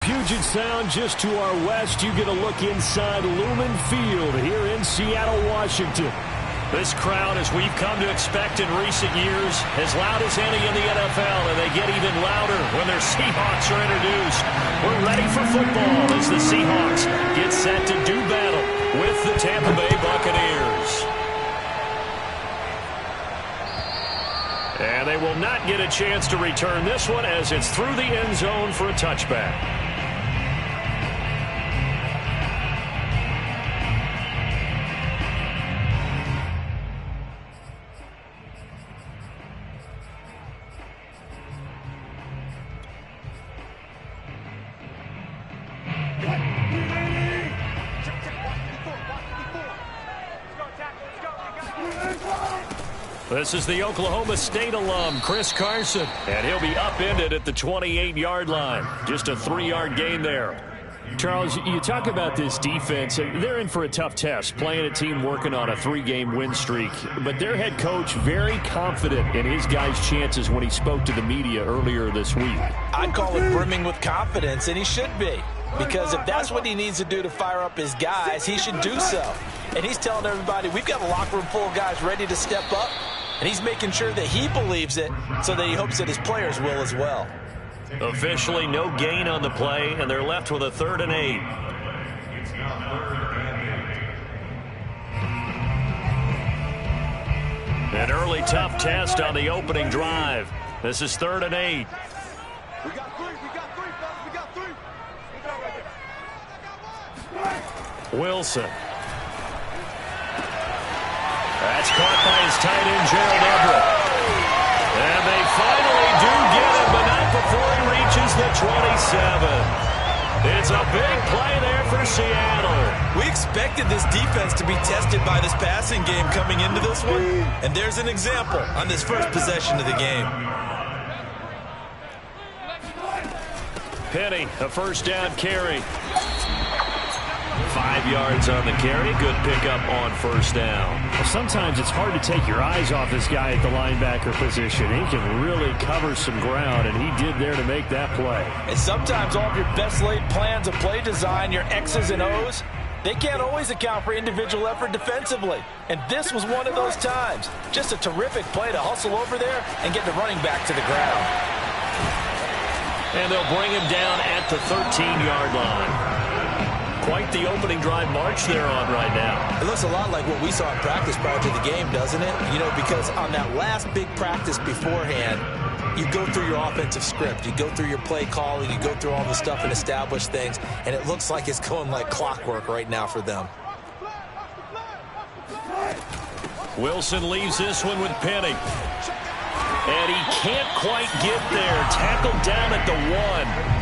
Puget Sound just to our west. You get a look inside Lumen Field here in Seattle, Washington. This crowd, as we've come to expect in recent years, as loud as any in the NFL, and they get even louder when their Seahawks are introduced. We're ready for football as the Seahawks get set to do battle with the Tampa Bay Buccaneers. And they will not get a chance to return this one as it's through the end zone for a touchback. This is the Oklahoma State alum, Chris Carson, and he'll be upended at the 28-yard line. Just a 3-yard gain there. Charles, you talk about this defense, and they're in for a tough test, playing a team working on a 3-game win streak. But their head coach very confident in his guys' chances when he spoke to the media earlier this week. I'd call it brimming with confidence, and he should be. Because if that's what he needs to do to fire up his guys, he should do so. And he's telling everybody, we've got a locker room full of guys ready to step up. And he's making sure that he believes it so that he hopes that his players will as well. Officially no gain on the play, and they're left with a 3rd and 8. An early tough test on the opening drive. This is 3rd and 8. We got three, fellas, we got three. Wilson. That's caught by his tight end, Gerald Everett. And they finally do get him, but not before he reaches the 27. It's a big play there for Seattle. We expected this defense to be tested by this passing game coming into this one, and there's an example on this first possession of the game. Penny, a 1st down carry. 5 yards on the carry. Good pickup on 1st down. Well, sometimes it's hard to take your eyes off this guy at the linebacker position. He can really cover some ground, and he did there to make that play. And sometimes all of your best laid plans of play design, your X's and O's, they can't always account for individual effort defensively. And this was one of those times. Just a terrific play to hustle over there and get the running back to the ground. And they'll bring him down at the 13-yard line. Quite the opening drive march they're on right now. It looks a lot like what we saw in practice prior to the game, doesn't it? You know, because on that last big practice beforehand, you go through your offensive script. You go through your play calling. You go through all the stuff and establish things. And it looks like it's going like clockwork right now for them. Wilson leaves this one with Penny. And he can't quite get there. Tackled down at the 1.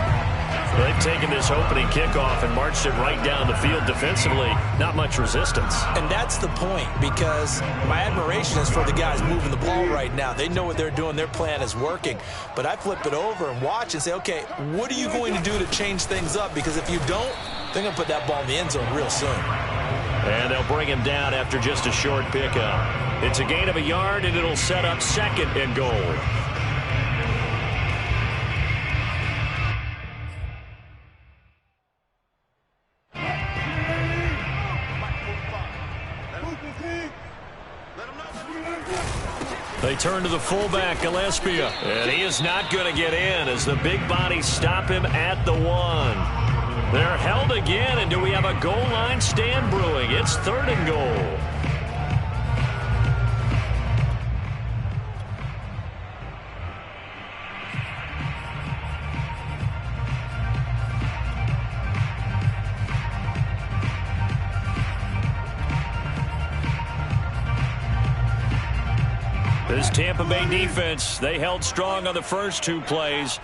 They've taken this opening kickoff and marched it right down the field defensively. Not much resistance. And that's the point, because my admiration is for the guys moving the ball right now. They know what they're doing. Their plan is working. But I flip it over and watch and say, okay, what are you going to do to change things up? Because if you don't, they're going to put that ball in the end zone real soon. And they'll bring him down after just a short pickup. It's a gain of a yard, and it'll set up 2nd and goal. They turn to the fullback, Gillespie, and he is not going to get in as the big bodies stop him at the 1. They're held again, and do we have a goal line stand brewing? It's 3rd and goal. This Tampa Bay defense, they held strong on the first 2 plays.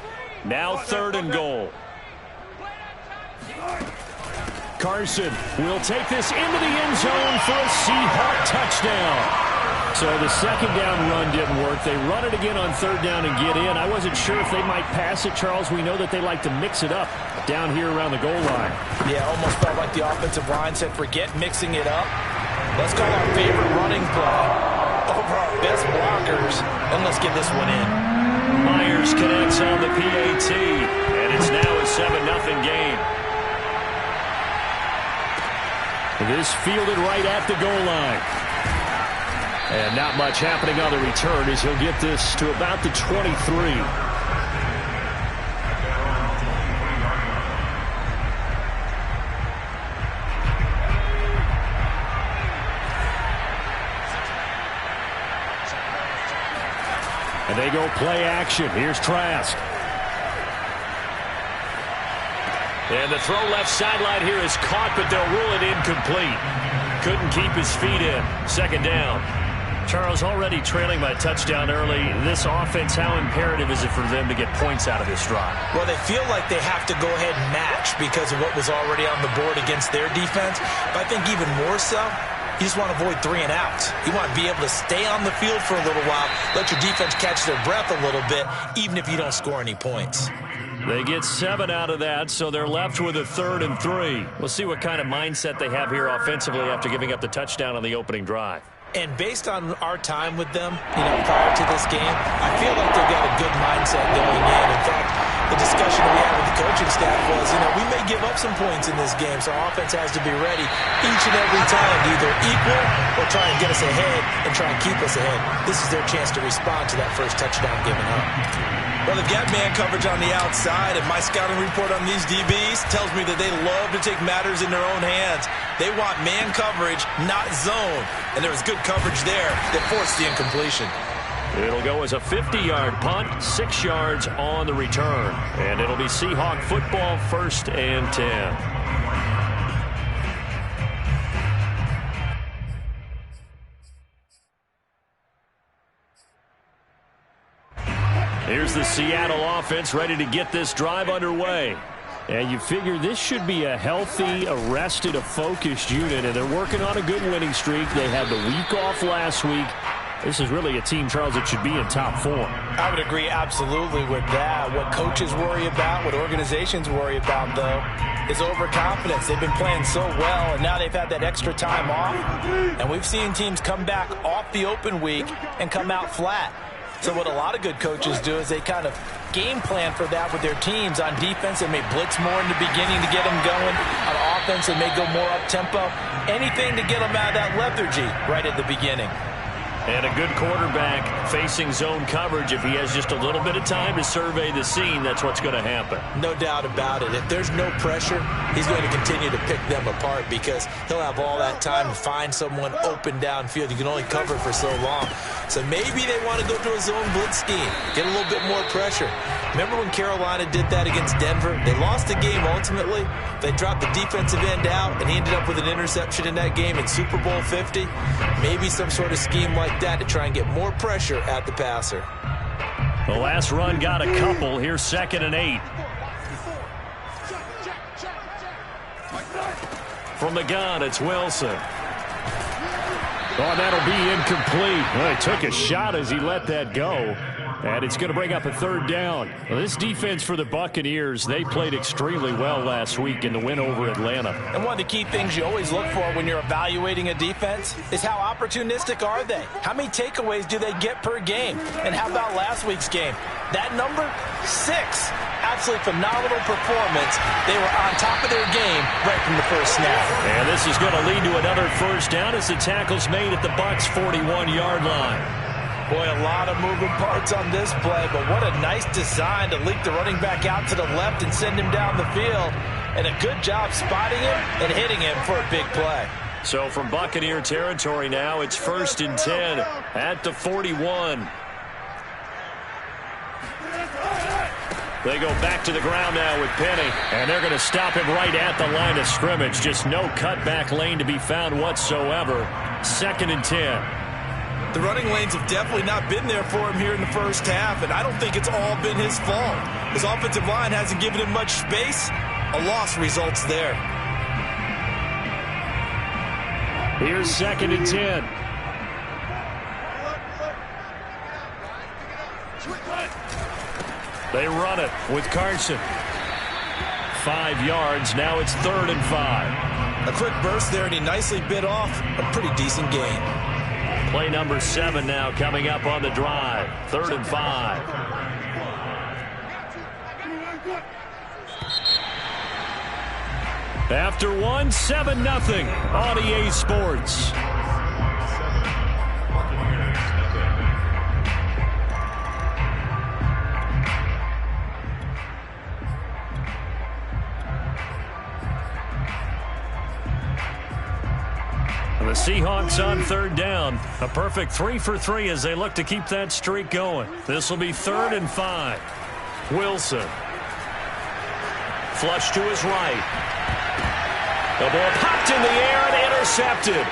Now 3rd and goal. Carson will take this into the end zone for a Seahawk touchdown. So the 2nd down run didn't work. They run it again on 3rd down and get in. I wasn't sure if they might pass it, Charles. We know that they like to mix it up down here around the goal line. Yeah, almost felt like the offensive line said, forget mixing it up. Let's call our favorite running play over our best blockers, and let's get this one in. Myers connects on the PAT, and it's now a 7-0 game. This fielded right at the goal line. And not much happening on the return as he'll get this to about the 23. And they go play action. Here's Trask. And the throw left sideline here is caught, but they'll rule it incomplete. Couldn't keep his feet in. Second down. Charles, already trailing by a touchdown early. This offense, how imperative is it for them to get points out of this drive? Well, they feel like they have to go ahead and match because of what was already on the board against their defense. But I think even more so, you just want to avoid 3 and outs. You want to be able to stay on the field for a little while, let your defense catch their breath a little bit, even if you don't score any points. They get 7 out of that, so they're left with a 3rd and 3. We'll see what kind of mindset they have here offensively after giving up the touchdown on the opening drive. And based on our time with them, prior to this game, I feel like they've got a good mindset going in. In fact, the discussion we had with the coaching staff was, we may give up some points in this game, so our offense has to be ready each and every time to either equal or try and get us ahead and try and keep us ahead. This is their chance to respond to that first touchdown given up. Well, they've got man coverage on the outside, and my scouting report on these DBs tells me that they love to take matters in their own hands. They want man coverage, not zone. And there was good coverage there that forced the incompletion. It'll go as a 50-yard punt, 6 yards on the return. And it'll be Seahawk football, 1st and 10. Here's the Seattle offense ready to get this drive underway. And you figure this should be a healthy, a focused unit, and they're working on a good winning streak. They had the week off last week. This is really a team, Charles, that should be in top form. I would agree absolutely with that. What coaches worry about, what organizations worry about, though, is overconfidence. They've been playing so well, and now they've had that extra time off. And we've seen teams come back off the open week and come out flat. So what a lot of good coaches do is they kind of game plan for that with their teams. On defense, they may blitz more in the beginning to get them going. On offense, they may go more up-tempo. Anything to get them out of that lethargy right at the beginning. And a good quarterback facing zone coverage. If he has just a little bit of time to survey the scene, that's what's going to happen. No doubt about it. If there's no pressure, he's going to continue to pick them apart because he'll have all that time to find someone open downfield. You can only cover for so long. So maybe they want to go to a zone blitz scheme, get a little bit more pressure. Remember when Carolina did that against Denver? They lost the game ultimately. They dropped the defensive end out, and he ended up with an interception in that game in Super Bowl 50. Maybe some sort of scheme like that to try and get more pressure at the passer. The last run got a couple. Here's 2nd and 8. From the gun, it's Wilson. Oh, that'll be incomplete. Well, he took a shot as he let that go. And it's going to bring up a 3rd down. Well, this defense for the Buccaneers, they played extremely well last week in the win over Atlanta. And one of the key things you always look for when you're evaluating a defense is how opportunistic are they? How many takeaways do they get per game? And how about last week's game? That number, 6. Absolutely phenomenal performance. They were on top of their game right from the first snap. And this is going to lead to another 1st down as the tackle's made at the Bucs' 41-yard line. Boy, a lot of moving parts on this play, but what a nice design to leak the running back out to the left and send him down the field. And a good job spotting him and hitting him for a big play. So from Buccaneer territory now, it's 1st and 10 at the 41. They go back to the ground now with Penny, and they're going to stop him right at the line of scrimmage. Just no cutback lane to be found whatsoever. 2nd and 10. The running lanes have definitely not been there for him here in the first half, and I don't think it's all been his fault. His offensive line hasn't given him much space. A loss results there. Here's 2nd and 10. They run it with Carson. 5 yards. Now it's 3rd and 5. A quick burst there, and he nicely bit off a pretty decent gain. Play number 7 now coming up on the drive. 3rd and 5. After one, 7-0 on EA Sports. The Seahawks on third down. A perfect 3 for 3 as they look to keep that streak going. This will be 3rd and 5. Wilson. Flush to his right. The ball popped in the air and intercepted.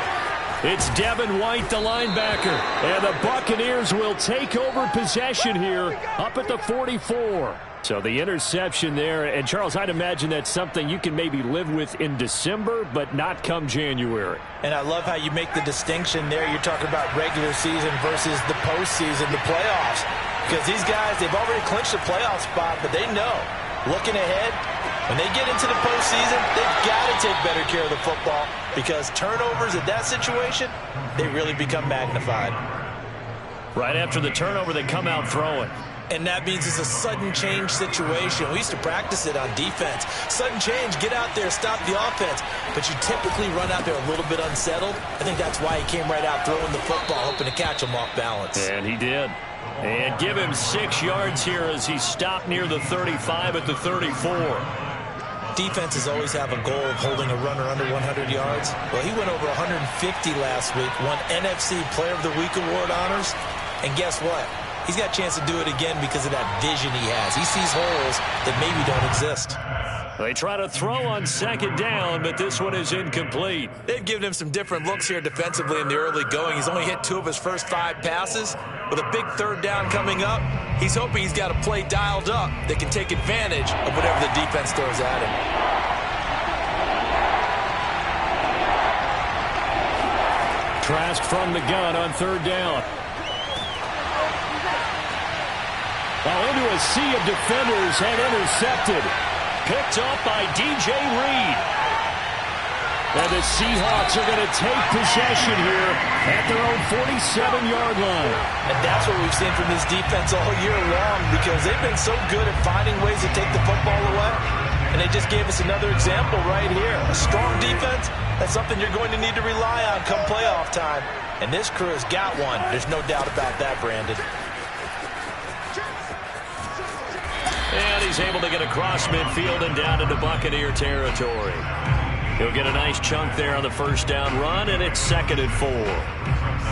It's Devin White, the linebacker. And the Buccaneers will take over possession here up at the 44. So the interception there. And, Charles, I'd imagine that's something you can maybe live with in December, but not come January. And I love how you make the distinction there. You're talking about regular season versus the postseason, the playoffs. Because these guys, they've already clinched a playoff spot, but they know, looking ahead, when they get into the postseason, they've got to take better care of the football because turnovers in that situation, they really become magnified. Right after the turnover, they come out throwing. And that means it's a sudden change situation. We used to practice it on defense. Sudden change, get out there, stop the offense. But you typically run out there a little bit unsettled. I think that's why he came right out throwing the football, hoping to catch him off balance. And he did. And give him 6 yards here as he stopped near the 35 at the 34. Defenses always have a goal of holding a runner under 100 yards. Well, he went over 150 last week, won NFC Player of the Week award honors. And guess what? He's got a chance to do it again because of that vision he has. He sees holes that maybe don't exist. They try to throw on 2nd down, but this one is incomplete. They've given him some different looks here defensively in the early going. He's only hit 2 of his first 5 passes. With a big 3rd down coming up, he's hoping he's got a play dialed up that can take advantage of whatever the defense throws at him. Trask from the gun on 3rd down. Well, into a sea of defenders and intercepted. Picked off by DJ Reed. And the Seahawks are going to take possession here at their own 47-yard line. And that's what we've seen from this defense all year long because they've been so good at finding ways to take the football away. And they just gave us another example right here. A strong defense, that's something you're going to need to rely on come playoff time. And this crew has got one. There's no doubt about that, Brandon. And he's able to get across midfield and down into Buccaneer territory. He'll get a nice chunk there on the 1st down run, and it's 2nd and 4.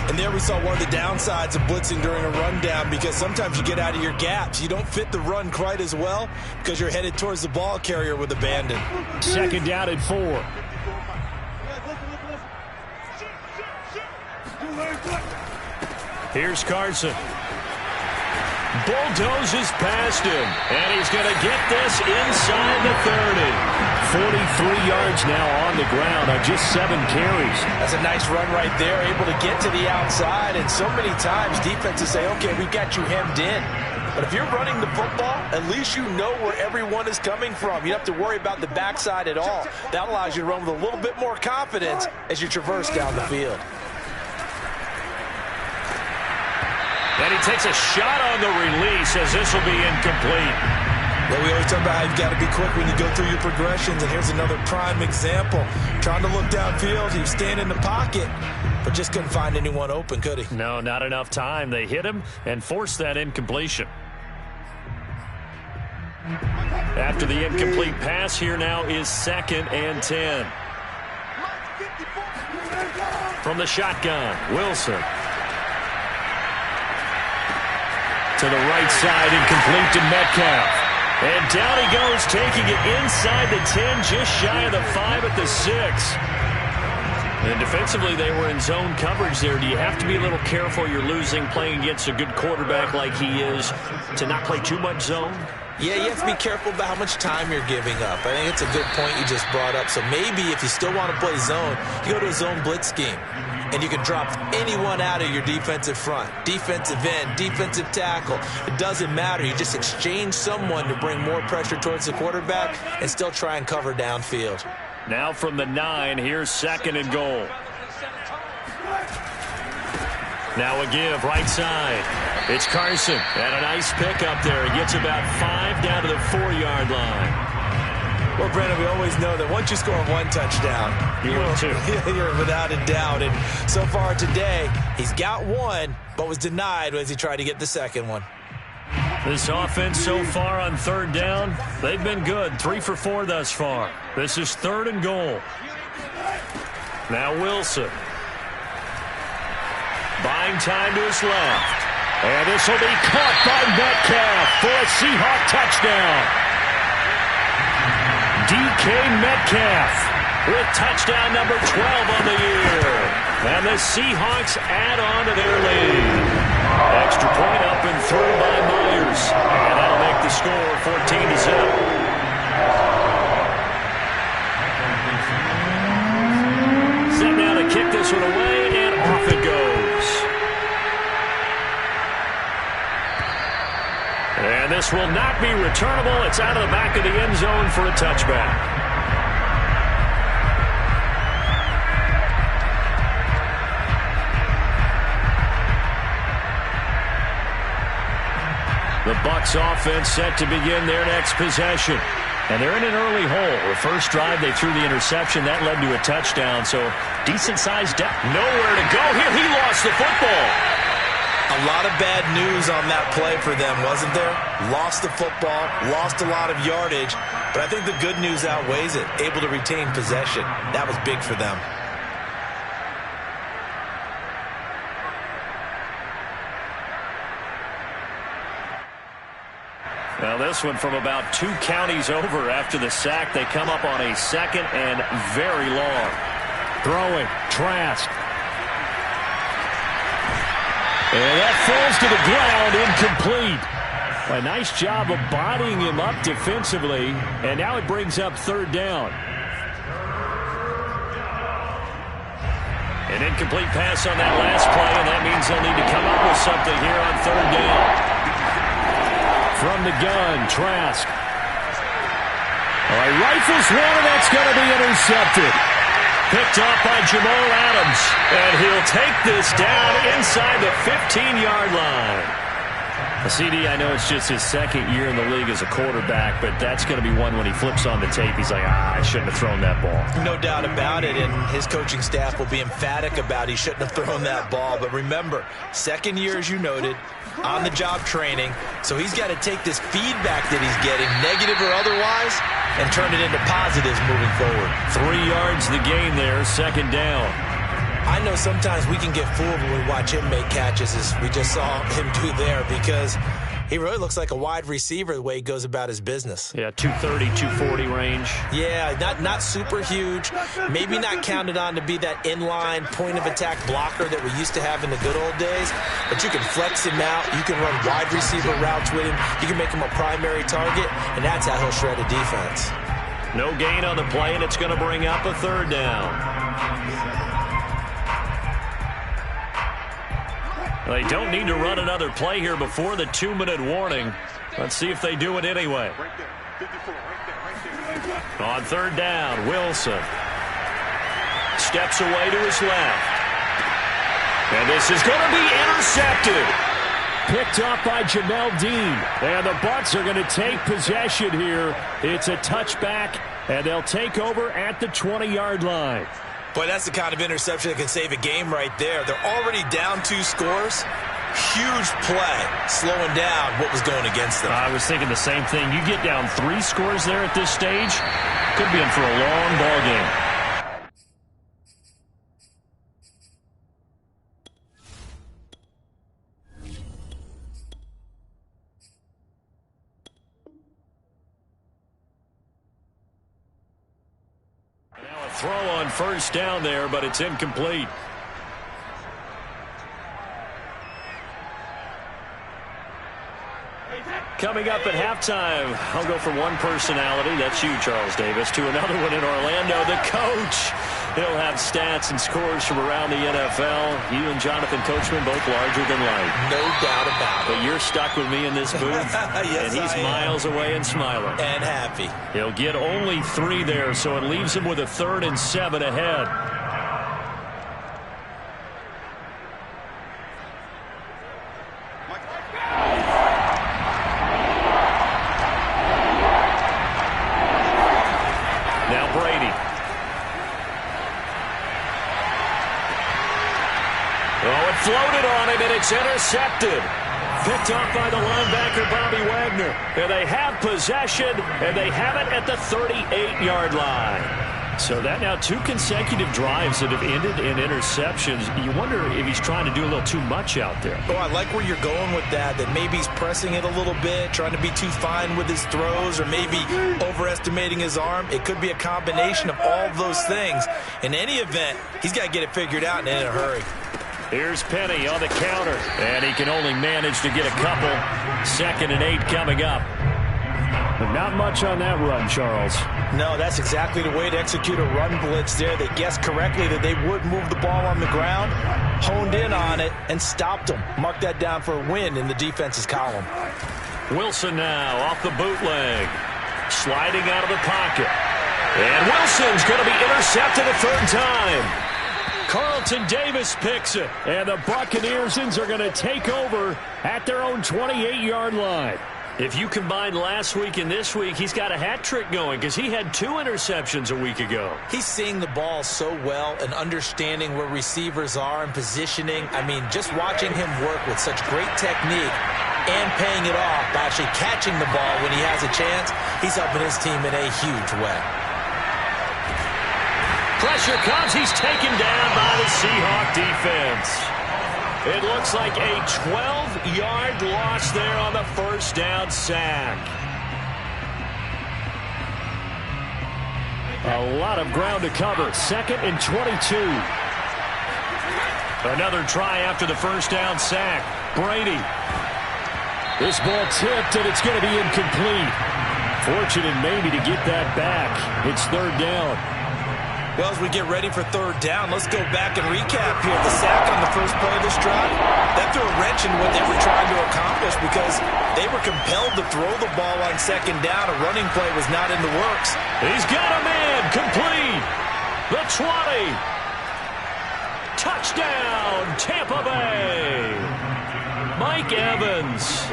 And there we saw one of the downsides of blitzing during a rundown because sometimes you get out of your gaps. You don't fit the run quite as well because you're headed towards the ball carrier with abandon. 2nd down and 4. Here's Carson. Bulldozes past him, and he's going to get this inside the 30. 43 yards now on the ground on just 7 carries. That's a nice run right there, able to get to the outside, and so many times defenses say, okay, we've got you hemmed in. But if you're running the football, at least you know where everyone is coming from. You don't have to worry about the backside at all. That allows you to run with a little bit more confidence as you traverse down the field. And he takes a shot on the release as this will be incomplete. Well, we always talk about how you've got to be quick when you go through your progressions, and here's another prime example. Trying to look downfield, he was staying in the pocket, but just couldn't find anyone open, could he? No, not enough time. They hit him and forced that incompletion. After the incomplete pass, here now is 2nd and 10. From the shotgun, Wilson. To the right side, incomplete to Metcalf. And down he goes, taking it inside the 10, just shy of the 5 at the 6. And defensively, they were in zone coverage there. Do you have to be a little careful you're losing playing against a good quarterback like he is to not play too much zone? Yeah, you have to be careful about how much time you're giving up. I think it's a good point you just brought up. So maybe if you still want to play zone, you go to a zone blitz scheme. And you can drop anyone out of your defensive front. Defensive end, defensive tackle. It doesn't matter. You just exchange someone to bring more pressure towards the quarterback and still try and cover downfield. Now from the 9, here's 2nd and goal. Now a give, right side. It's Carson. And a nice pick up there. He gets about 5 down to the 4-yard line. Well, Brandon, we always know that once you score one touchdown, you're without a doubt. And so far today, he's got one, but was denied as he tried to get the second one. This offense so far on third down, they've been good. 3 for 4 thus far. This is 3rd and goal. Now Wilson. Buying time to his left. And this will be caught by Metcalf for a Seahawk touchdown. DK Metcalf with touchdown number 12 on the year. And the Seahawks add on to their lead. Extra point up and through by Myers. And that'll make the score 14-0. Set now to kick this one away, and off it goes. And this will not be returnable. It's out of the back of the end zone for a touchback. The Bucs offense set to begin their next possession. And they're in an early hole. The first drive, they threw the interception. That led to a touchdown, so decent-sized depth. Nowhere to go here. He lost the football. A lot of bad news on that play for them, wasn't there? Lost the football, lost a lot of yardage, but I think the good news outweighs it. Able to retain possession. That was big for them. Now this one from about 2 counties over after the sack. They come up on a 2nd and very long. Throwing, Trask. And that falls to the ground, incomplete. A nice job of bodying him up defensively, and now it brings up 3rd down. An incomplete pass on that last play, and that means they'll need to come up with something here on 3rd down. From the gun, Trask. All right, rifles one, and that's going to be intercepted. Picked off by Jamal Adams, and he'll take this down inside the 15-yard line. CD, I know it's just his 2nd year in the league as a quarterback, but that's going to be one when he flips on the tape, he's like, I shouldn't have thrown that ball. No doubt about it, and his coaching staff will be emphatic about he shouldn't have thrown that ball. But remember, 2nd year, as you noted, on-the-job training, so he's got to take this feedback that he's getting, negative or otherwise, and turn it into positives moving forward. 3 yards the gain there, 2nd down. I know sometimes we can get fooled when we watch him make catches, as we just saw him do there, because he really looks like a wide receiver the way he goes about his business. Yeah, 230, 240 range. Yeah, not super huge. Maybe not counted on to be that inline point-of-attack blocker that we used to have in the good old days, but you can flex him out. You can run wide receiver routes with him. You can make him a primary target, and that's how he'll shred a defense. No gain on the play, and it's going to bring up a 3rd down. They don't need to run another play here before the 2-minute warning. Let's see if they do it anyway. On 3rd down, Wilson steps away to his left. And this is going to be intercepted. Picked up by Jamel Dean. And the Bucs are going to take possession here. It's a touchback, and they'll take over at the 20-yard line. Boy, that's the kind of interception that can save a game right there. They're already down 2 scores. Huge play, slowing down what was going against them. I was thinking the same thing. You get down 3 scores there at this stage, could be in for a long ball game. Throw on 1st down there, but it's incomplete. Coming up at halftime, I'll go from one personality, that's you, Charles Davis, to another one in Orlando, the coach. He'll have stats and scores from around the NFL. You and Jonathan Coachman both larger than life. No doubt about it. But you're stuck with me in this booth, yes, and he's miles away and smiling. And happy. He'll get only 3 there, so it leaves him with a 3rd and 7 ahead. on him, and it's intercepted. Picked off by the linebacker, Bobby Wagner. And they have possession, and they have it at the 38-yard line. So that now 2 consecutive drives that have ended in interceptions. You wonder if he's trying to do a little too much out there. Oh, I like where you're going with that maybe he's pressing it a little bit, trying to be too fine with his throws, or maybe overestimating his arm. It could be a combination of all of those things. In any event, he's got to get it figured out and in a hurry. Here's Penny on the counter, and he can only manage to get a couple. 2nd and 8 coming up. But not much on that run, Charles. No, that's exactly the way to execute a run blitz there. They guessed correctly that they would move the ball on the ground, honed in on it, and stopped them. Mark that down for a win in the defense's column. Wilson now off the bootleg. Sliding out of the pocket. And Wilson's going to be intercepted a 3rd time. Carlton Davis picks it. And the Buccaneersons are going to take over at their own 28-yard line. If you combine last week and this week, he's got a hat trick going because he had 2 interceptions a week ago. He's seeing the ball so well and understanding where receivers are and positioning. I mean, just watching him work with such great technique and paying it off by actually catching the ball when he has a chance, he's helping his team in a huge way. Pressure comes. He's taken down by the Seahawk defense. It looks like a 12-yard loss there on the 1st down sack. A lot of ground to cover. 2nd and 22. Another try after the 1st down sack. Brady. This ball tipped, and it's going to be incomplete. Fortunate maybe to get that back. It's 3rd down. Well, as we get ready for 3rd down, let's go back and recap here. The sack on the first play of this drive, that threw a wrench in what they were trying to accomplish because they were compelled to throw the ball on 2nd down. A running play was not in the works. He's got a man complete. The 20. Touchdown, Tampa Bay. Mike Evans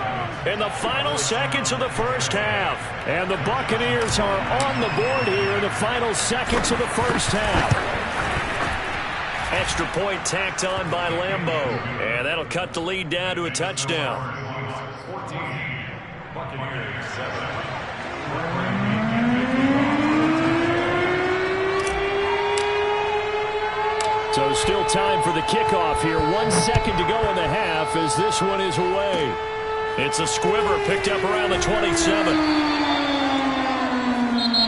in the final seconds of the 1st half. And the Buccaneers are on the board here in the final seconds of the 1st half. Extra point tacked on by Lambeau. And that'll cut the lead down to a touchdown. 14, Buccaneers 7. So still time for the kickoff here. 1 second to go in the half as this one is away. It's a squibber picked up around the 27.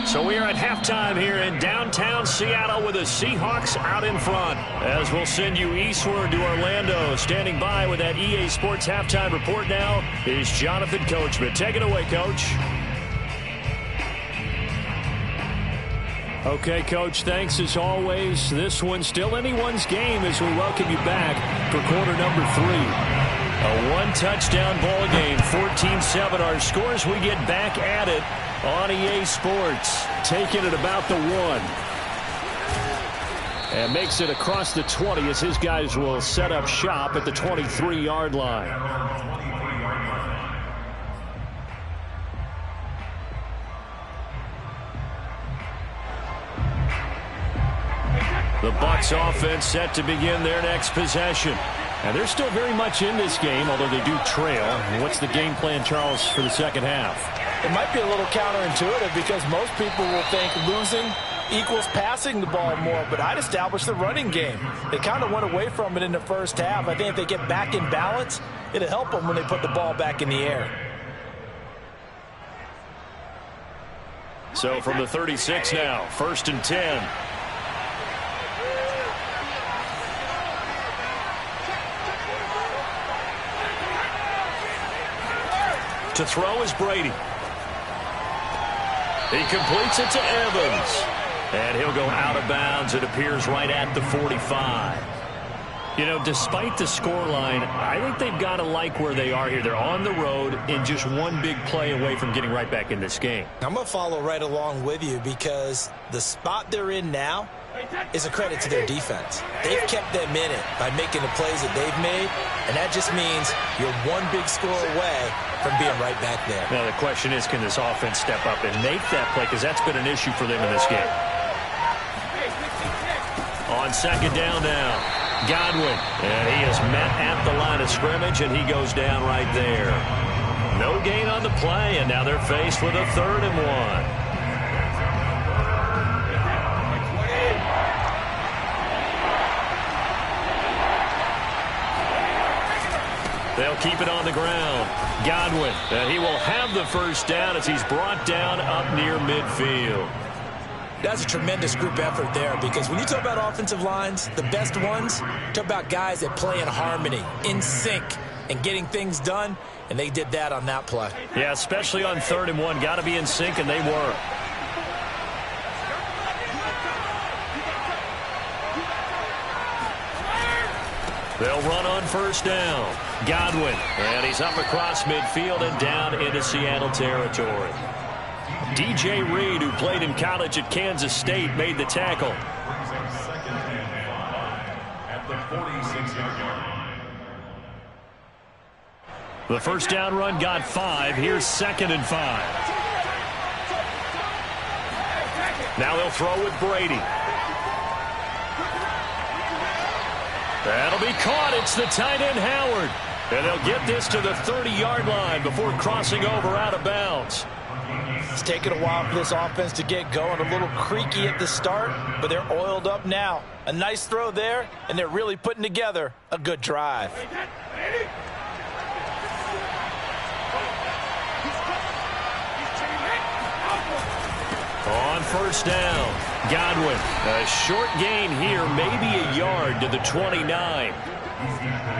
So we are at halftime here in downtown Seattle with the Seahawks out in front. As we'll send you eastward to Orlando. Standing by with that EA Sports halftime report now is Jonathan Coachman. Take it away, Coach. Okay, Coach, thanks as always. This one's still anyone's game as we welcome you back for quarter number 3. A 1-touchdown ball game, 14-7. Our scores, we get back at it on EA Sports. Taking it about the 1. And makes it across the 20 as his guys will set up shop at the 23-yard line. The Bucs offense set to begin their next possession. And they're still very much in this game, although they do trail. What's the game plan, Charles, for the 2nd half? It might be a little counterintuitive because most people will think losing equals passing the ball more, but I'd establish the running game. They kind of went away from it in the 1st half. I think if they get back in balance, it'll help them when they put the ball back in the air. So from the 36 now, 1st and 10. To throw is Brady. He completes it to Evans. And he'll go out of bounds. It appears right at the 45. You know, despite the scoreline, I think they've got to like where they are here. They're on the road and just one big play away from getting right back in this game. I'm going to follow right along with you because the spot they're in now is a credit to their defense. They've kept them in it by making the plays that they've made, and that just means you're one big score away from being right back there. Now the question is, can this offense step up and make that play? Because that's been an issue for them in this game. On 2nd down now. Godwin, and he is met at the line of scrimmage, and he goes down right there. No gain on the play, and now they're faced with a 3rd and 1. They'll keep it on the ground. Godwin, and he will have the first down as he's brought down up near midfield. That's a tremendous group effort there, because when you talk about offensive lines, the best ones, talk about guys that play in harmony, in sync, and getting things done, and they did that on that play. Yeah, especially on 3rd and 1. Got to be in sync, and they were. They'll run on first down. Godwin, and he's up across midfield and down into Seattle territory. DJ Reed, who played in college at Kansas State, made the tackle. The first down run got 5. Here's 2nd and 5. Now they'll throw with Brady. That'll be caught. It's the tight end, Howard. And they'll get this to the 30-yard line before crossing over out of bounds. It's taken a while for this offense to get going. A little creaky at the start, but they're oiled up now. A nice throw there, and they're really putting together a good drive. On first down, Godwin. A short gain here, maybe a yard to the 29.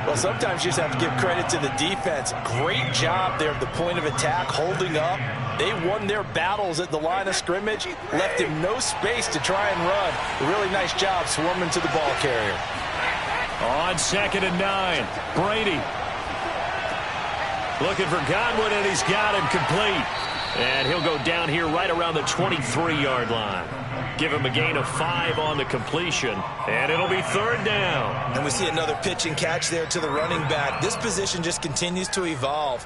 Well, sometimes you just have to give credit to the defense. Great job there at the point of attack, holding up. They won their battles at the line of scrimmage, left him no space to try and run. A really nice job swarming to the ball carrier. On 2nd and 9, Brady. Looking for Godwin, and he's got him complete. And he'll go down here right around the 23-yard line. Give him a gain of 5 on the completion, and it'll be 3rd down. And we see another pitch and catch there to the running back. This position just continues to evolve.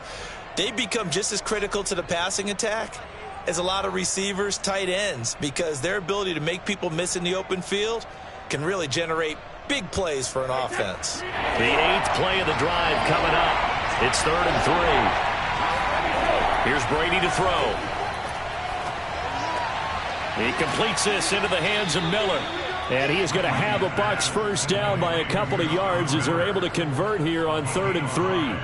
They become just as critical to the passing attack as a lot of receivers, tight ends, because their ability to make people miss in the open field can really generate big plays for an offense. The 8th play of the drive coming up. It's 3rd and 3. Here's Brady to throw. He completes this into the hands of Miller. And he is going to have a Bucs first down by a couple of yards as they're able to convert here on 3rd and 3.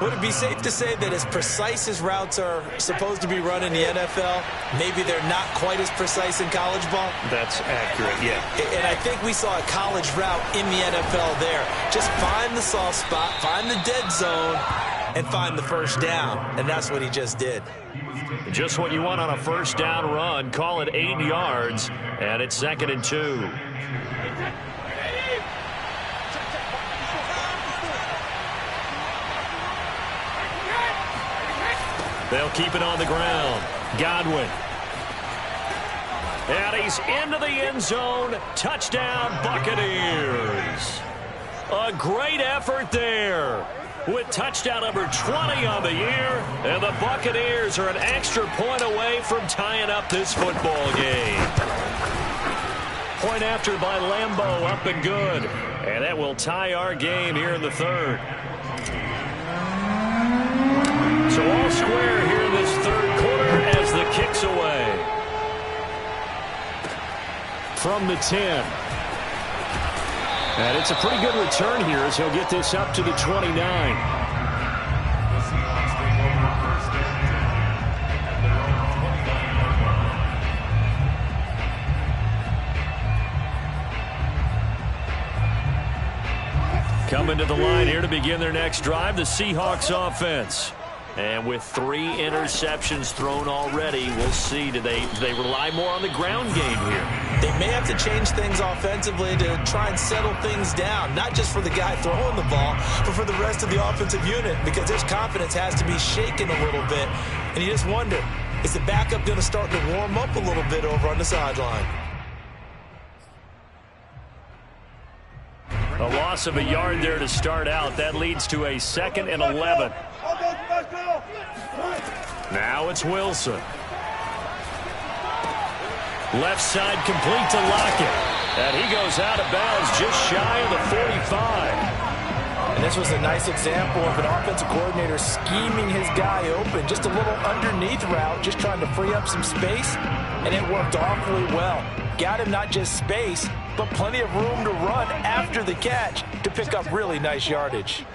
Would it be safe to say that as precise as routes are supposed to be run in the NFL, maybe they're not quite as precise in college ball? That's accurate, yeah. And I think we saw a college route in the NFL there. Just find the soft spot, find the dead zone, and find the first down. And that's what he just did. Just what you want on a first down run. Call it 8 yards, and it's 2nd and 2. They'll keep it on the ground. Godwin. And he's into the end zone. Touchdown, Buccaneers. A great effort there, with touchdown number 20 on the year. And the Buccaneers are an extra point away from tying up this football game. Point after by Lambeau, up and good. And that will tie our game here in the 3rd. So all square here in this 3rd quarter as the kick's away. From the 10. And it's a pretty good return here as he'll get this up to the 29. Coming to the line here to begin their next drive, the Seahawks offense. And with 3 interceptions thrown already, we'll see. Do they rely more on the ground game here? They may have to change things offensively to try and settle things down, not just for the guy throwing the ball, but for the rest of the offensive unit, because their confidence has to be shaken a little bit. And you just wonder, is the backup going to start to warm up a little bit over on the sideline? A loss of a yard there to start out. That leads to a 2nd and 11. Now it's Wilson. Left side complete to Lockett. And he goes out of bounds just shy of the 45. And this was a nice example of an offensive coordinator scheming his guy open. Just a little underneath route, just trying to free up some space, and it worked awfully well. Got him not just space, but plenty of room to run after the catch to pick up really nice yardage.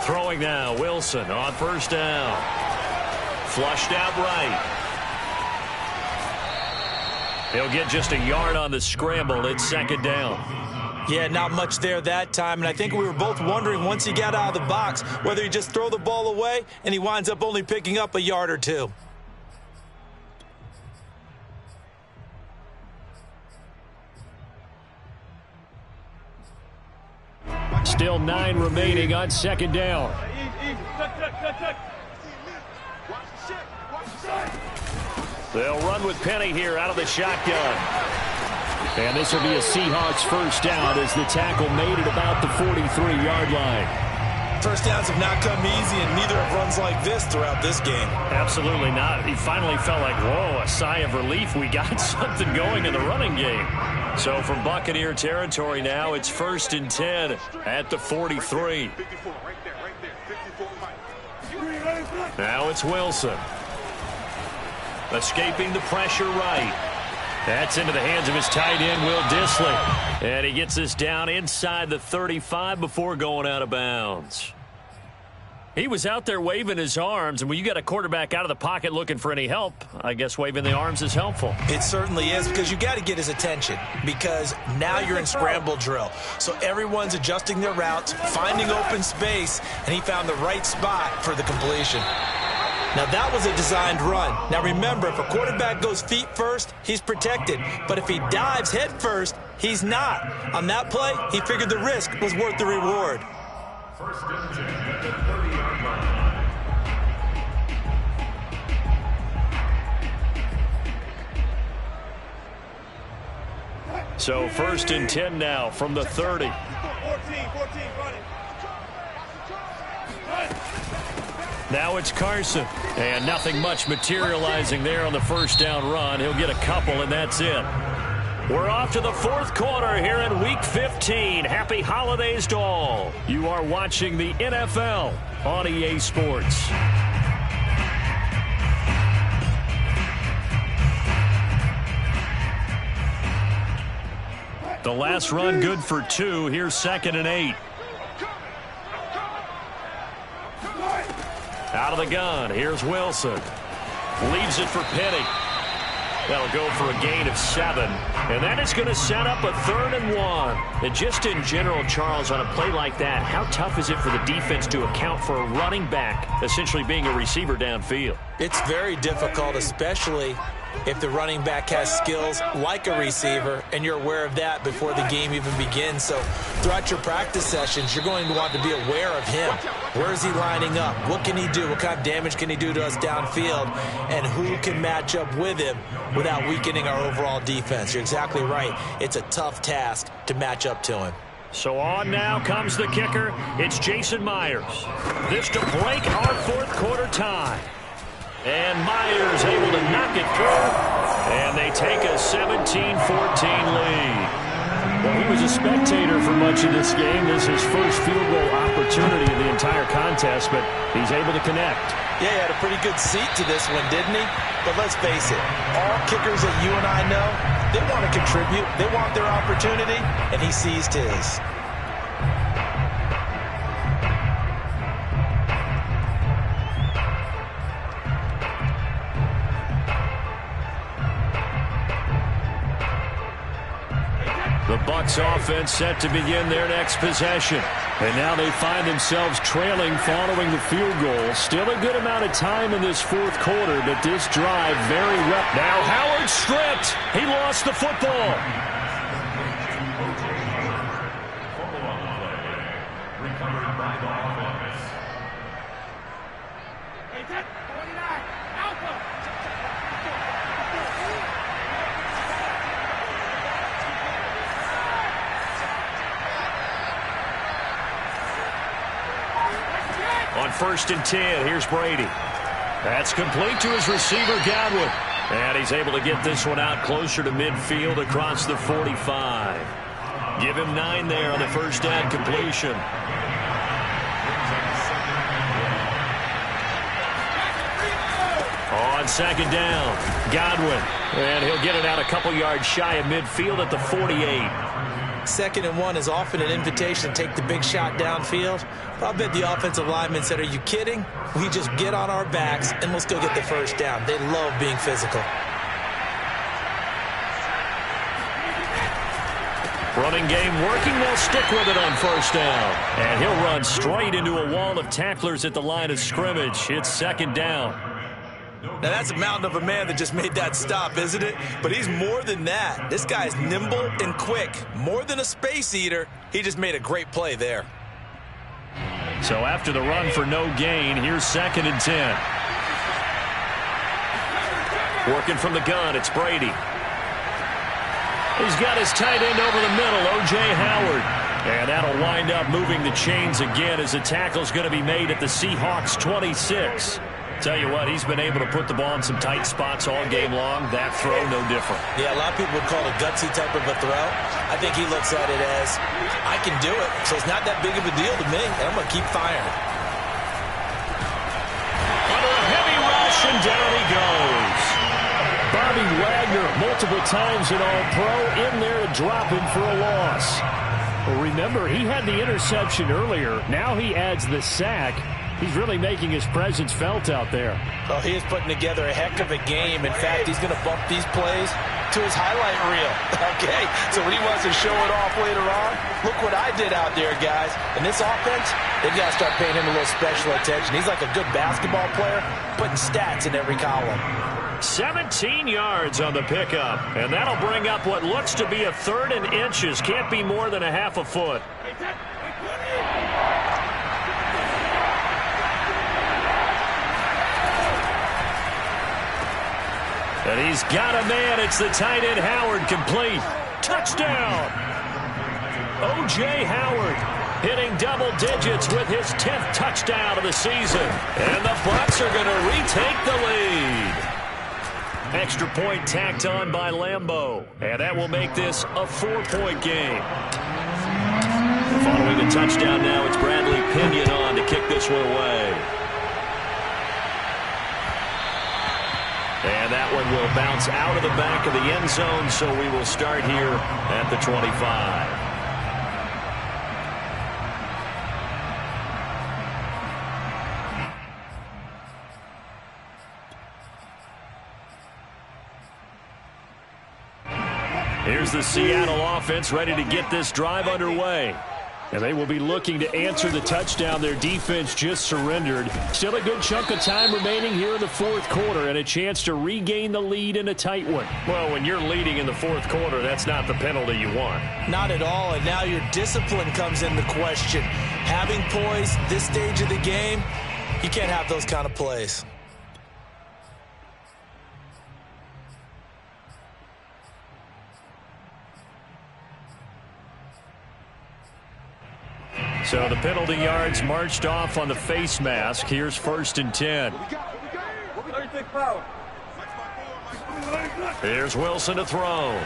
Throwing now, Wilson on first down. Flushed out right. He'll get just a yard on the scramble. It's second down. Yeah, not much there that time, and I think we were both wondering once he got out of the box whether he just throw the ball away and he winds up only picking up a yard or two. Still 9 remaining on second down. They'll run with Penny here out of the shotgun. And this will be a Seahawks first down as the tackle made it about the 43-yard line. First downs have not come easy, and neither have runs like this throughout this game. Absolutely not. He finally felt like, whoa, a sigh of relief. We got something going in the running game. So from Buccaneer territory now, it's 1st and 10 at the 43. Now it's Wilson. Escaping the pressure right. That's into the hands of his tight end, Will Dissly. And he gets this down inside the 35 before going out of bounds. He was out there waving his arms, and when you got a quarterback out of the pocket looking for any help, I guess waving the arms is helpful. It certainly is, because you got to get his attention, because now you're in scramble drill. So everyone's adjusting their routes, finding open space, and he found the right spot for the completion. Now, that was a designed run. Now, remember, if a quarterback goes feet first, he's protected. But if he dives head first, he's not. On that play, he figured the risk was worth the reward. So 1st and 10 now from the 30. Now it's Carson. And nothing much materializing there on the first down run. He'll get a couple, and that's it. We're off to the 4th quarter here in Week 15. Happy holidays to all. You are watching the NFL on EA Sports. The last run good for 2. Here's 2nd and 8. Out of the gun. Here's Wilson. Leaves it for Penny. That'll go for a gain of 7. And that is going to set up a 3rd and 1. And just in general, Charles, on a play like that, how tough is it for the defense to account for a running back essentially being a receiver downfield? It's very difficult, especially if the running back has skills like a receiver, and you're aware of that before the game even begins. So throughout your practice sessions, you're going to want to be aware of him. Where is he lining up? What can he do? What kind of damage can he do to us downfield? And who can match up with him without weakening our overall defense? You're exactly right. It's a tough task to match up to him. So on now comes the kicker. It's Jason Myers. This to break our 4th quarter tie. And Myers able to knock it through. And they take a 17-14 lead. Well, he was a spectator for much of this game. This is his first field goal opportunity of the entire contest, but he's able to connect. Yeah, he had a pretty good seat to this one, didn't he? But let's face it, all kickers that you and I know, they want to contribute. They want their opportunity, and he seized his. The Bucs offense set to begin their next possession. And now they find themselves trailing following the field goal. Still a good amount of time in this 4th quarter, but this drive very well. Now Howard stripped. He lost the football. Recovered by the offense. On 1st and 10, here's Brady. That's complete to his receiver, Godwin. And he's able to get this one out closer to midfield across the 45. Give him 9 there on the first down completion. On second down, Godwin. And he'll get it out a couple yards shy of midfield at the 48. 2nd and 1 is often an invitation to take the big shot downfield. I'll bet the offensive lineman said, are you kidding? We just get on our backs and let's go get the first down. They love being physical. Running game working. They'll stick with it on first down. And he'll run straight into a wall of tacklers at the line of scrimmage. It's 2nd down. Now, that's a mountain of a man that just made that stop, isn't it? But he's more than that. This guy's nimble and quick. More than a space eater. He just made a great play there. So after the run for no gain, here's 2nd and 10. Working from the gun, it's Brady. He's got his tight end over the middle, O.J. Howard. And that'll wind up moving the chains again as the tackle's going to be made at the Seahawks 26. Tell you what, he's been able to put the ball in some tight spots all game long. That throw, no different. Yeah, a lot of people would call it a gutsy type of a throw. I think he looks at it as, I can do it, so it's not that big of a deal to me, and I'm going to keep firing. Under a heavy rush, and down he goes. Bobby Wagner, multiple times an All-Pro, in there to drop him for a loss. Well, remember, he had the interception earlier. Now he adds the sack. He's really making his presence felt out there. Oh, he is putting together a heck of a game. In fact, he's going to bump these plays to his highlight reel. Okay, so when he wants to show it off later on, look what I did out there, guys. And this offense, they've got to start paying him a little special attention. He's like a good basketball player, putting stats in every column. 17 yards on the pickup, and that'll bring up what looks to be a 3rd and inches. Can't be more than a half a foot. And he's got a man. It's the tight end Howard, complete. Touchdown! O.J. Howard hitting double digits with his 10th touchdown of the season. And the Bucs are going to retake the lead. Extra point tacked on by Lambeau. And that will make this a 4-point game. Following the touchdown now, it's Bradley Pinion on to kick this one away. And that one will bounce out of the back of the end zone, so we will start here at the 25. Here's the Seattle offense ready to get this drive underway. And they will be looking to answer the touchdown their defense just surrendered. Still a good chunk of time remaining here in the 4th quarter and a chance to regain the lead in a tight one. Well, when you're leading in the 4th quarter, that's not the penalty you want. Not at all, and now your discipline comes into question. Having poise this stage of the game, you can't have those kind of plays. So the penalty yards marched off on the face mask. Here's 1st and 10. Here's Wilson to throw.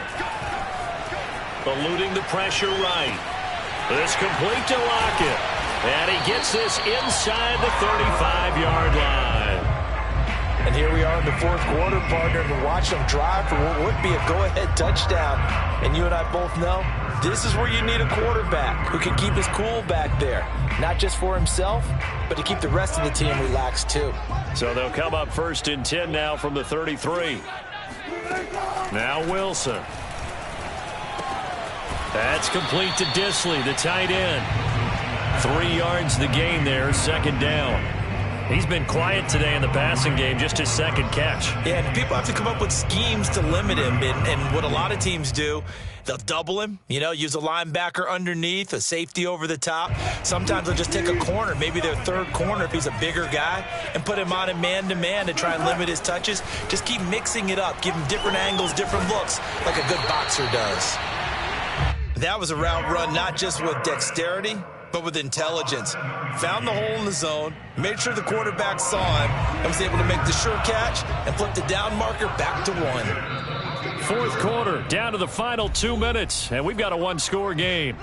Eluding the pressure right. This complete to Lockett. And he gets this inside the 35-yard line. And here we are in the 4th quarter, partner, to watch them drive for what would be a go-ahead touchdown. And you and I both know this is where you need a quarterback who can keep his cool back there. Not just for himself, but to keep the rest of the team relaxed too. So they'll come up 1st and 10 now from the 33. Now Wilson. That's complete to Disley, the tight end. 3 yards the gain there, 2nd down. He's been quiet today in the passing game, just his 2nd catch. Yeah, and people have to come up with schemes to limit him. And what a lot of teams do, they'll double him, use a linebacker underneath, a safety over the top. Sometimes they'll just take a corner, maybe their 3rd corner if he's a bigger guy, and put him on a man-to-man to try and limit his touches. Just keep mixing it up, give him different angles, different looks, like a good boxer does. That was a route run not just with dexterity, but with intelligence. Found the hole in the zone, made sure the quarterback saw him, and was able to make the sure catch and flip the down marker back to 1. Fourth quarter, down to the final 2 minutes, and we've got a one-score game.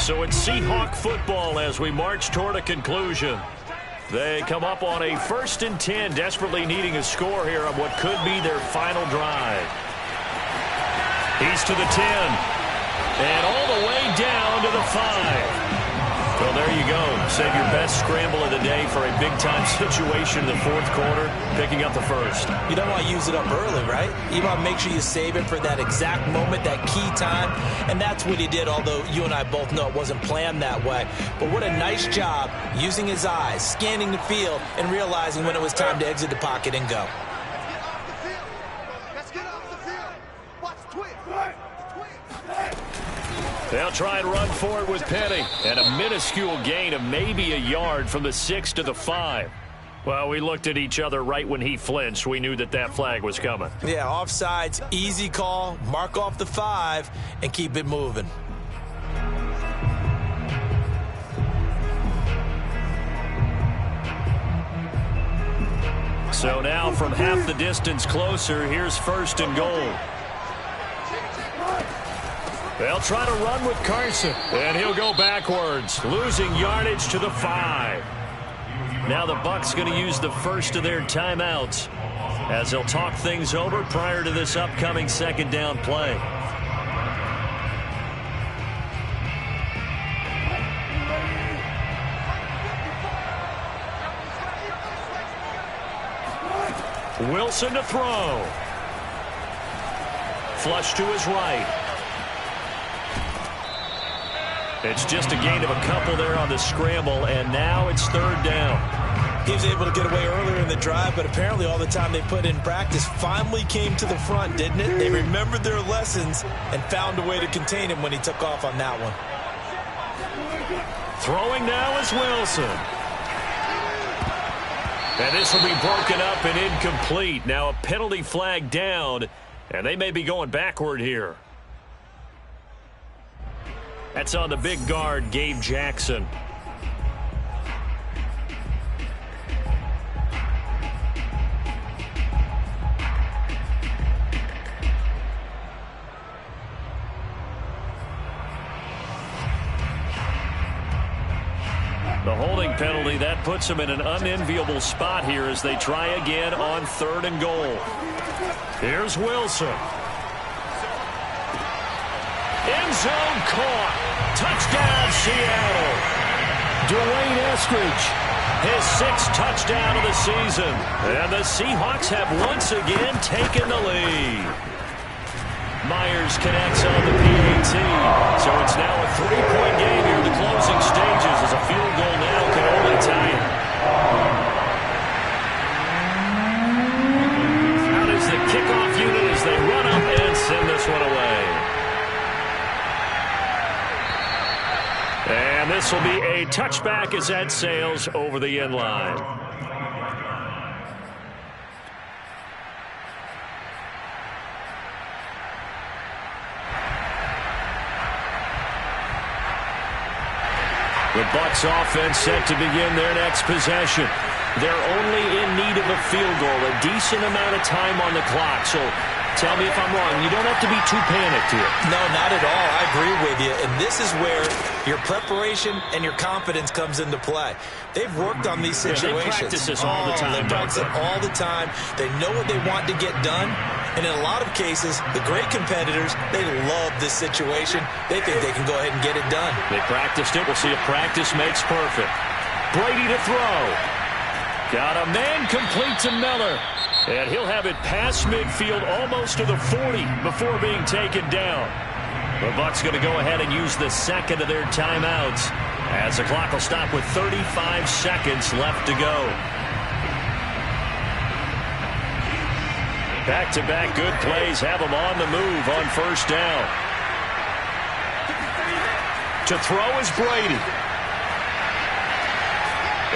So it's Seahawk football as we march toward a conclusion. They come up on a 1st and 10, desperately needing a score here on what could be their final drive. He's to the 10, and all the way down to the 5. Well, there you go. Save your best scramble of the day for a big-time situation in the fourth quarter, picking up the first. You don't want to use it up early, right? You want to make sure you save it for that exact moment, that key time, and that's what he did, although you and I both know it wasn't planned that way. But what a nice job using his eyes, scanning the field, and realizing when it was time to exit the pocket and go. Let's get off the field. Watch twitch. They'll try and run for it with Penny. And a minuscule gain of maybe a yard from the 6 to the 5. Well, we looked at each other right when he flinched. We knew that that flag was coming. Yeah, offsides, easy call, mark off the 5, and keep it moving. So now from half the distance closer, here's 1st and goal. They'll try to run with Carson, and he'll go backwards, losing yardage to the 5. Now the Bucs going to use the first of their timeouts as they'll talk things over prior to this upcoming 2nd down play. Wilson to throw. Flush to his right. It's just a gain of a couple there on the scramble, and now it's 3rd down. He was able to get away earlier in the drive, but apparently all the time they put in practice finally came to the front, didn't it? They remembered their lessons and found a way to contain him when he took off on that one. Throwing now is Wilson. And this will be broken up and incomplete. Now a penalty flag down, and they may be going backward here. That's on the big guard, Gabe Jackson. The holding penalty, that puts them in an unenviable spot here as they try again on 3rd and goal. Here's Wilson. End zone caught. Touchdown, Seattle. Dwayne Eskridge, his 6th touchdown of the season. And the Seahawks have once again taken the lead. Myers connects on the PAT. So it's now a 3-point game here in the closing stages as a field goal now can only tie it. Out is the kickoff unit as they run up and send this one away. And this will be a touchback as that sails over the end line. The Bucs offense set to begin their next possession. They're only in need of a field goal, a decent amount of time on the clock. So tell me if I'm wrong. You don't have to be too panicked here. No, not at all. I agree with you. And this is where your preparation and your confidence comes into play. They've worked on these situations. They practice this all the time. They practice it all the time. They know what they want to get done. And in a lot of cases, the great competitors, they love this situation. They think they can go ahead and get it done. They practiced it. We'll see if practice makes perfect. Brady to throw. Got a man complete to Miller. And he'll have it past midfield almost to the 40 before being taken down. The Bucs going to go ahead and use the 2nd of their timeouts as the clock will stop with 35 seconds left to go. Back-to-back good plays have them on the move on 1st down. To throw is Brady.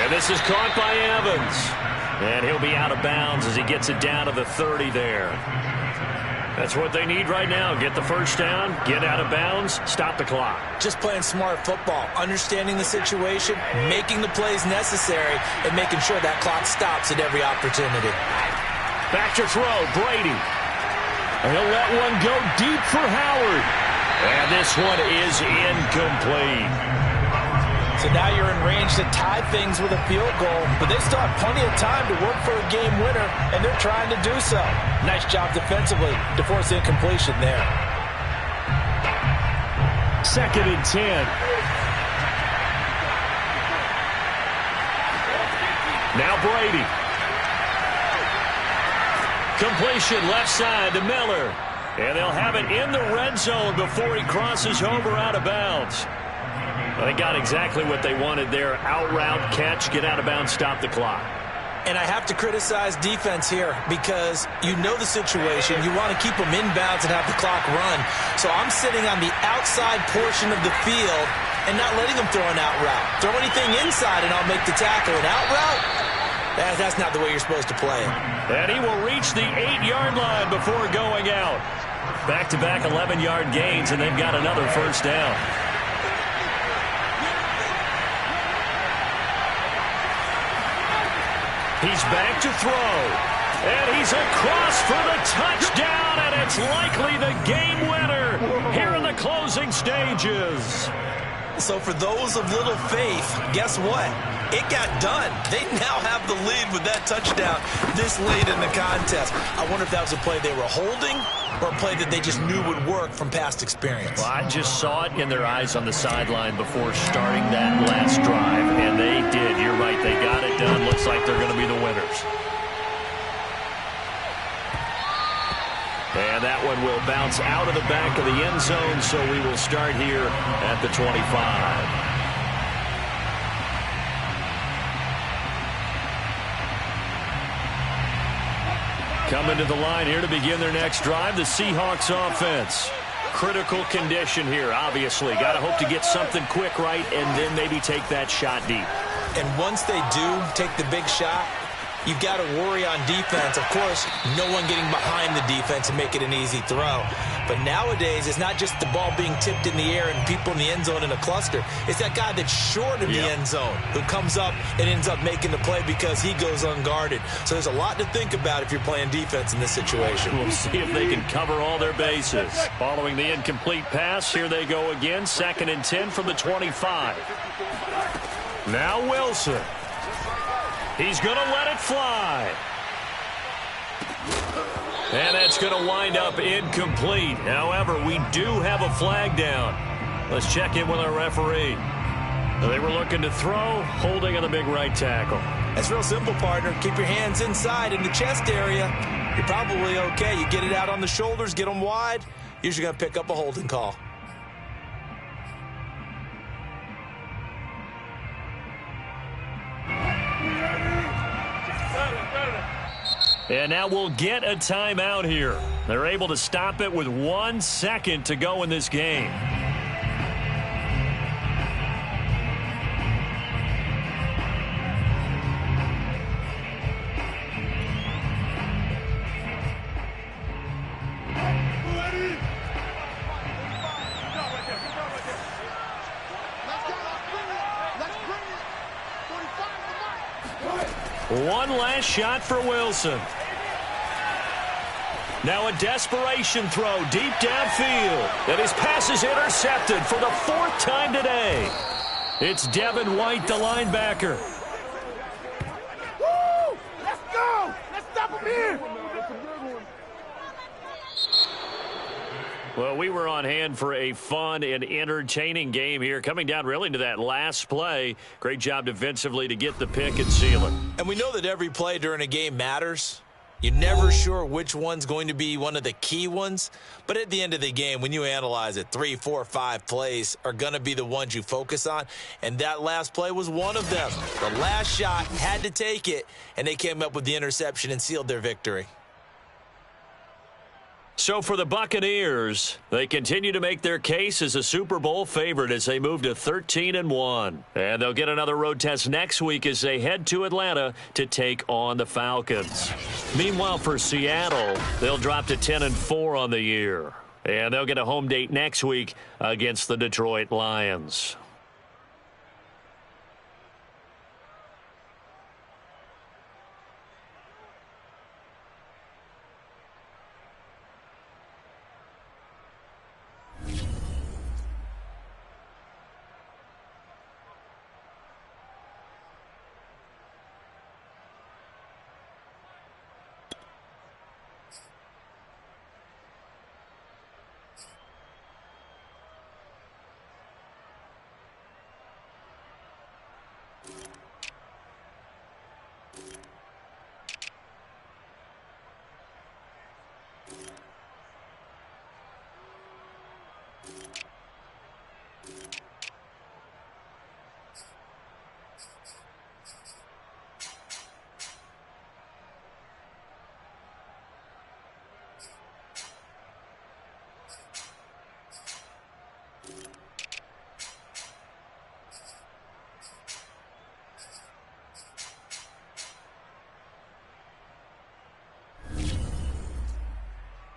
And this is caught by Evans. And he'll be out of bounds as he gets it down to the 30 there. That's what they need right now. Get the first down, get out of bounds, stop the clock. Just playing smart football, understanding the situation, making the plays necessary, and making sure that clock stops at every opportunity. Back to throw, Brady. And he'll let one go deep for Howard. And this one is incomplete. So now you're in range to tie things with a field goal, but they still have plenty of time to work for a game winner, and they're trying to do so. Nice job defensively to force incompletion there. 2nd and 10. Now Brady. Completion left side to Miller. And they'll have it in the red zone before he crosses over out of bounds. Well, they got exactly what they wanted there. Out route, catch, get out of bounds, stop the clock. And I have to criticize defense here because you know the situation. You want to keep them inbounds and have the clock run. So I'm sitting on the outside portion of the field and not letting them throw an out route. Throw anything inside and I'll make the tackle. An out route? That's not the way you're supposed to play it. And he will reach the 8-yard line before going out. Back-to-back 11-yard gains, and they've got another first down. He's back to throw. And he's across for the touchdown, and it's likely the game winner here in the closing stages. So for those of little faith, guess what? It got done. They now have the lead with that touchdown this late in the contest. I wonder if that was a play they were holding or a play that they just knew would work from past experience. Well, I just saw it in their eyes on the sideline before starting that last drive, and they did. You're right. They got it done. Looks like they're going to be the winners. And that one will bounce out of the back of the end zone, so we will start here at the 25. Coming to the line here to begin their next drive, the Seahawks offense. Critical condition here, obviously. Got to hope to get something quick right and then maybe take that shot deep. And once they do take the big shot, you've got to worry on defense. Of course, no one getting behind the defense and make it an easy throw. But nowadays, it's not just the ball being tipped in the air and people in the end zone in a cluster. It's that guy that's short of the end zone who comes up and ends up making the play because he goes unguarded. So there's a lot to think about if you're playing defense in this situation. We'll see if they can cover all their bases. Following the incomplete pass, here they go again. 2nd and 10 from the 25. Now Wilson. He's going to let it fly. And that's going to wind up incomplete. However, we do have a flag down. Let's check in with our referee. They were looking to throw, holding on the big right tackle. That's real simple, partner. Keep your hands inside in the chest area. You're probably okay. You get it out on the shoulders, get them wide. Usually going to pick up a holding call. And now we'll get a timeout here. They're able to stop it with 1 second to go in this game. One last shot for Wilson. Now a desperation throw deep downfield. And his pass is intercepted for the 4th time today. It's Devin White, the linebacker. Woo! Let's go! Let's stop him here! Well, we were on hand for a fun and entertaining game here. Coming down really to that last play. Great job defensively to get the pick and seal it. And we know that every play during a game matters. You're never sure which one's going to be one of the key ones. But at the end of the game, when you analyze it, 3, 4, 5 plays are going to be the ones you focus on. And that last play was one of them. The last shot had to take it, and they came up with the interception and sealed their victory. So for the Buccaneers, they continue to make their case as a Super Bowl favorite as they move to 13-1. And they'll get another road test next week as they head to Atlanta to take on the Falcons. Meanwhile, for Seattle, they'll drop to 10-4 on the year. And they'll get a home date next week against the Detroit Lions.